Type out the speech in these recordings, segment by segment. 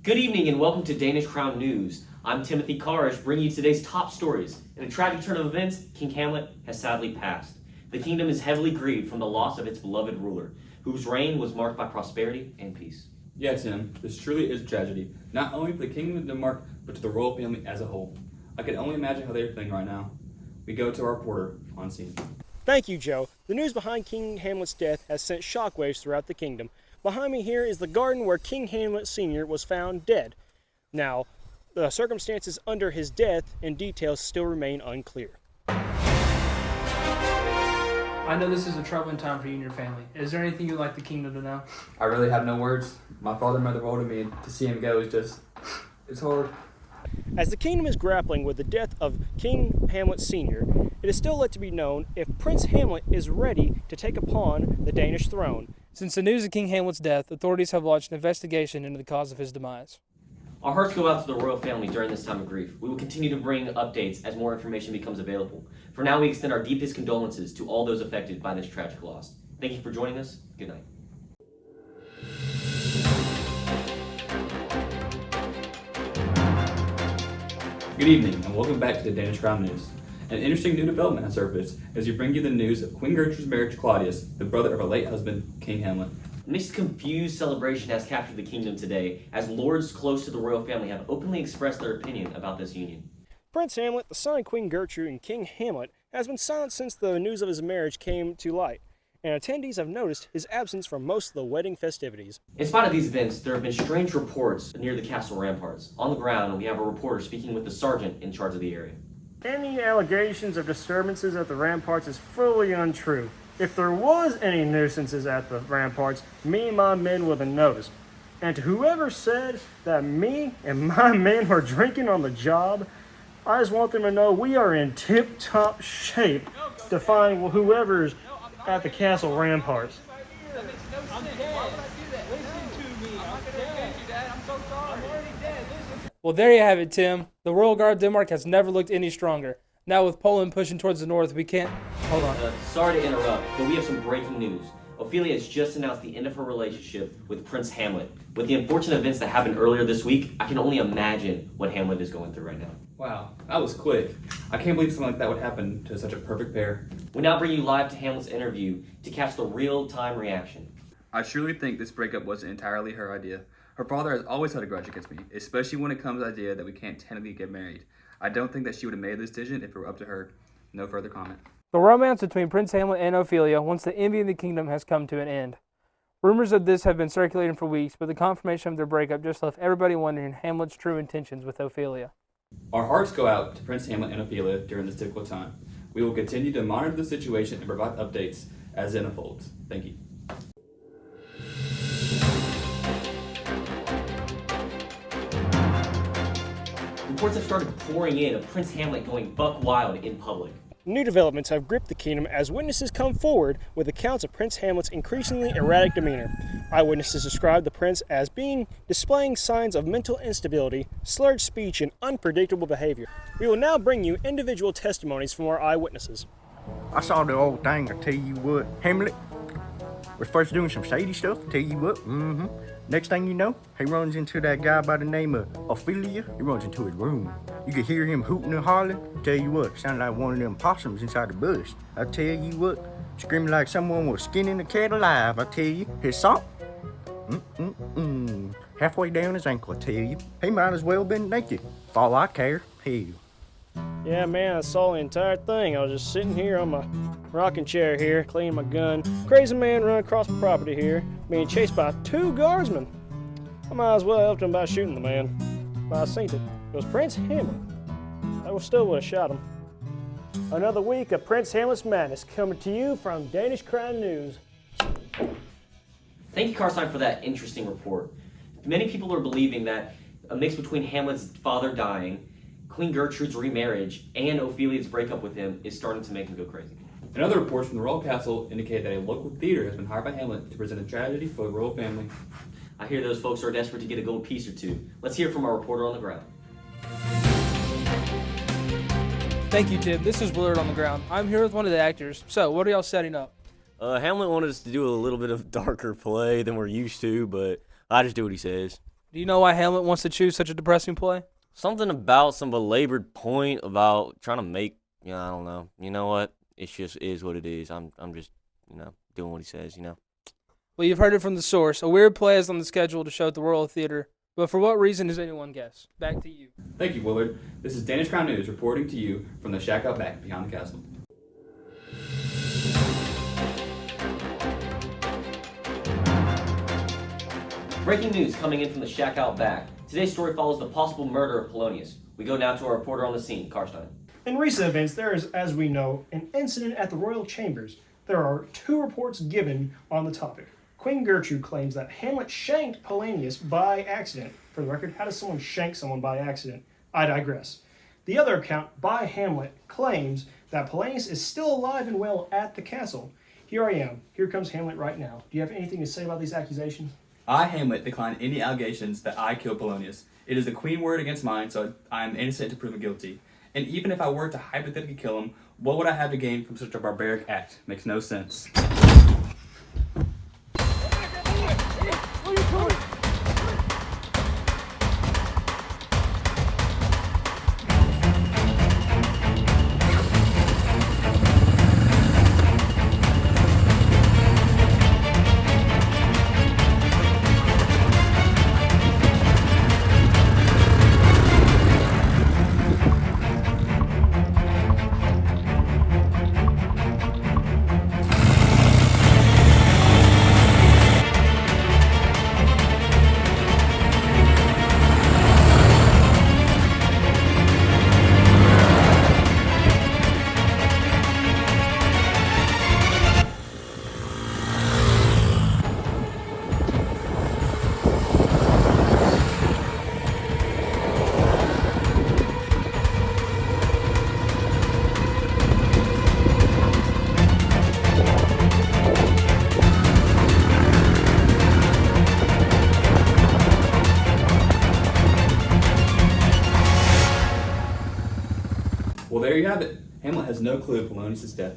Good evening and welcome to Danish Crown News. I'm Timothy Karish, bringing you today's top stories. In a tragic turn of events, King Hamlet has sadly passed. The kingdom is heavily grieved from the loss of its beloved ruler, whose reign was marked by prosperity and peace. Yeah, Tim, this truly is a tragedy, not only for the kingdom of Denmark, but to the royal family as a whole. I can only imagine how they're feeling right now. We go to our reporter on scene. Thank you, Joe. The news behind King Hamlet's death has sent shockwaves throughout the kingdom. Behind me here is the garden where King Hamlet Sr. was found dead. Now, the circumstances under his death and details still remain unclear. I know this is a troubling time for you and your family. Is there anything you'd like the kingdom to know? I really have no words. My father and mother wanted me to see him go. It's hard. As the kingdom is grappling with the death of King Hamlet Sr., it is still yet to be known if Prince Hamlet is ready to take upon the Danish throne. Since the news of King Hamlet's death, authorities have launched an investigation into the cause of his demise. Our hearts go out to the royal family during this time of grief. We will continue to bring updates as more information becomes available. For now, we extend our deepest condolences to all those affected by this tragic loss. Thank you for joining us. Good night. Good evening, and welcome back to the Danish Crown News. An interesting new development has surfaced as we bring you the news of Queen Gertrude's marriage to Claudius, the brother of her late husband, King Hamlet. A mixed, confused celebration has captured the kingdom today, as lords close to the royal family have openly expressed their opinion about this union. Prince Hamlet, the son of Queen Gertrude and King Hamlet, has been silent since the news of his marriage came to light, and attendees have noticed his absence from most of the wedding festivities. In spite of these events, there have been strange reports near the castle ramparts. On the ground, we have a reporter speaking with the sergeant in charge of the area. Any allegations of disturbances at the ramparts is fully untrue. If there was any nuisances at the ramparts, me and my men would have noticed. And to whoever said that me and my men were drinking on the job, I just want them to know we are in tip-top shape to find whoever's at the castle ramparts. That makes no sense. Why would I do that? Listen to me. I'm not going to offend you, Dad. I'm so sorry. I'm already dead. Listen. Well, there you have it, Tim. The Royal Guard of Denmark has never looked any stronger. Now with Poland pushing towards the north, we can't... Hold on. Sorry to interrupt, but we have some breaking news. Ophelia has just announced the end of her relationship with Prince Hamlet. With the unfortunate events that happened earlier this week, I can only imagine what Hamlet is going through right now. Wow, that was quick. I can't believe something like that would happen to such a perfect pair. We now bring you live to Hamlet's interview to catch the real-time reaction. I truly think this breakup wasn't entirely her idea. Her father has always had a grudge against me, especially when it comes to the idea that we can't technically get married. I don't think that she would have made this decision if it were up to her. No further comment. The romance between Prince Hamlet and Ophelia, once the envy of the kingdom, has come to an end. Rumors of this have been circulating for weeks, but the confirmation of their breakup just left everybody wondering Hamlet's true intentions with Ophelia. Our hearts go out to Prince Hamlet and Ophelia during this difficult time. We will continue to monitor the situation and provide updates as it unfolds. Thank you. Reports have started pouring in of Prince Hamlet going buck wild in public. New developments have gripped the kingdom as witnesses come forward with accounts of Prince Hamlet's increasingly erratic demeanor. Eyewitnesses describe the prince as displaying signs of mental instability, slurred speech, and unpredictable behavior. We will now bring you individual testimonies from our eyewitnesses. I saw the old thing, I tell you what. Hamlet was first doing some shady stuff, I tell you what. Next thing you know, he runs into that guy by the name of Ophelia. He runs into his room. You could hear him hooting and hollering. I tell you what, sounded like one of them possums inside the bush. I tell you what, screaming like someone was skinning a cat alive. I tell you, his sock, halfway down his ankle, I tell you. He might as well been naked, for all I care. Hell. Yeah, man, I saw the entire thing. I was just sitting here on my rocking chair here, cleaning my gun. Crazy man run across the property here, being chased by 2 guardsmen. I might as well helped him by shooting the man. But I seen it. It was Prince Hamlet. I still would have shot him. Another week of Prince Hamlet's madness coming to you from Danish Crown News. Thank you, Carstien, for that interesting report. Many people are believing that a mix between Hamlet's father dying, Queen Gertrude's remarriage, and Ophelia's breakup with him is starting to make him go crazy. And other reports from the royal castle indicate that a local theater has been hired by Hamlet to present a tragedy for the royal family. I hear those folks are desperate to get a gold piece or two. Let's hear from our reporter on the ground. Thank you, Tim. This is Willard on the ground. I'm here with one of the actors. So, what are y'all setting up? Hamlet wanted us to do a little bit of darker play than we're used to, but I just do what he says. Do you know why Hamlet wants to choose such a depressing play? Something about some belabored point about trying to make, I don't know. You know what? It just is what it is. I'm just, doing what he says, Well, you've heard it from the source. A weird play is on the schedule to show at the Royal Theatre. But for what reason does anyone guess? Back to you. Thank you, Willard. This is Danish Crown News reporting to you from the shack out back behind the castle. Breaking news coming in from the shack out back. Today's story follows the possible murder of Polonius. We go now to our reporter on the scene, Carstien. In recent events, there is, as we know, an incident at the royal chambers. There are 2 reports given on the topic. Queen Gertrude claims that Hamlet shanked Polonius by accident. For the record, how does someone shank someone by accident? I digress. The other account, by Hamlet, claims that Polonius is still alive and well at the castle. Here I am. Here comes Hamlet right now. Do you have anything to say about these accusations? I, Hamlet, decline any allegations that I killed Polonius. It is the queen word against mine, so I am innocent to proven guilty. And even if I were to hypothetically kill him, what would I have to gain from such a barbaric act? Makes no sense. Well, there you have it. Hamlet has no clue of Polonius' death.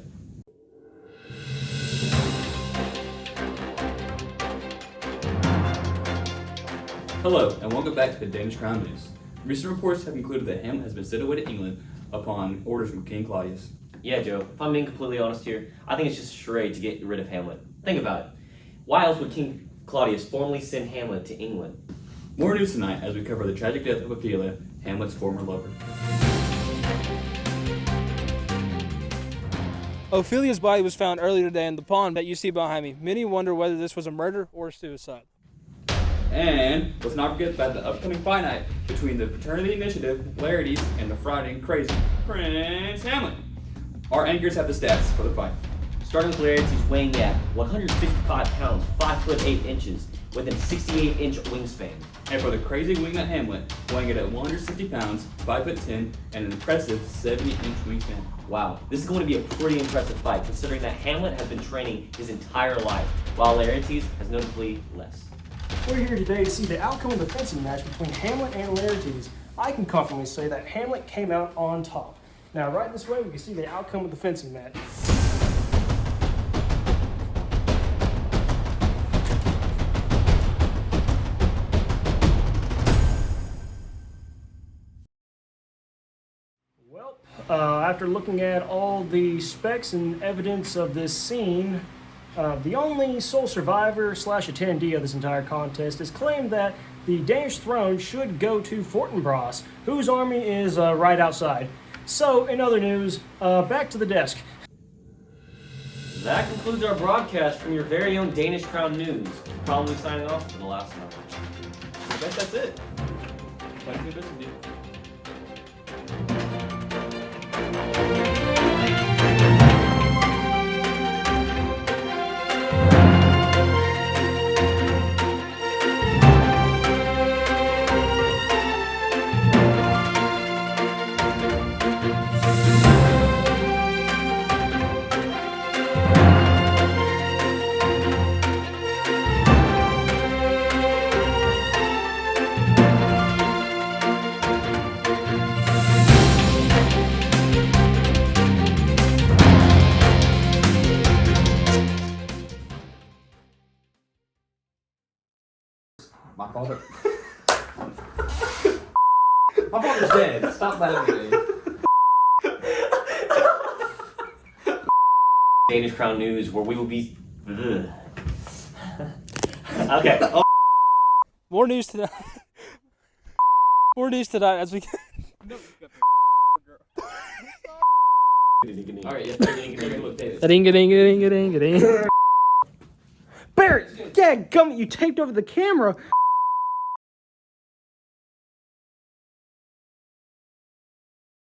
Hello, and welcome back to the Danish Crown News. Recent reports have concluded that Hamlet has been sent away to England upon orders from King Claudius. Yeah, Joe, if I'm being completely honest here, I think it's just a charade to get rid of Hamlet. Think about it. Why else would King Claudius formally send Hamlet to England? More news tonight as we cover the tragic death of Ophelia, Hamlet's former lover. Ophelia's body was found earlier today in the pond that you see behind me. Many wonder whether this was a murder or a suicide. And let's not forget about the upcoming fight night between the Fraternity Initiative, Larities, and the Friday and Crazy Prince Hamlet. Our anchors have the stats for the fight. Starting with Larities weighing at 155 pounds, 5'8" inches, with a 68-inch wingspan. And for the crazy wingnut Hamlet, weighing it at 160 pounds, 5'10", and an impressive 70-inch wingspan. Wow, this is going to be a pretty impressive fight, considering that Hamlet has been training his entire life, while Laertes has notably less. We're here today to see the outcome of the fencing match between Hamlet and Laertes. I can confidently say that Hamlet came out on top. Now, right this way, we can see the outcome of the fencing match. After looking at all the specs and evidence of this scene, the only sole survivor / attendee of this entire contest has claimed that the Danish throne should go to Fortinbras, whose army is right outside. So, in other news, back to the desk. That concludes our broadcast from your very own Danish Crown News. Probably signing off for the last time. I guess that's it. Plenty of business to do. My father. My father's dead. Stop laughing at me. Danish Crown News, where we will be. Okay. Oh. More news tonight. More news tonight as we. Alright, yeah, look, David. Barrett, dadgummit, you taped over the camera.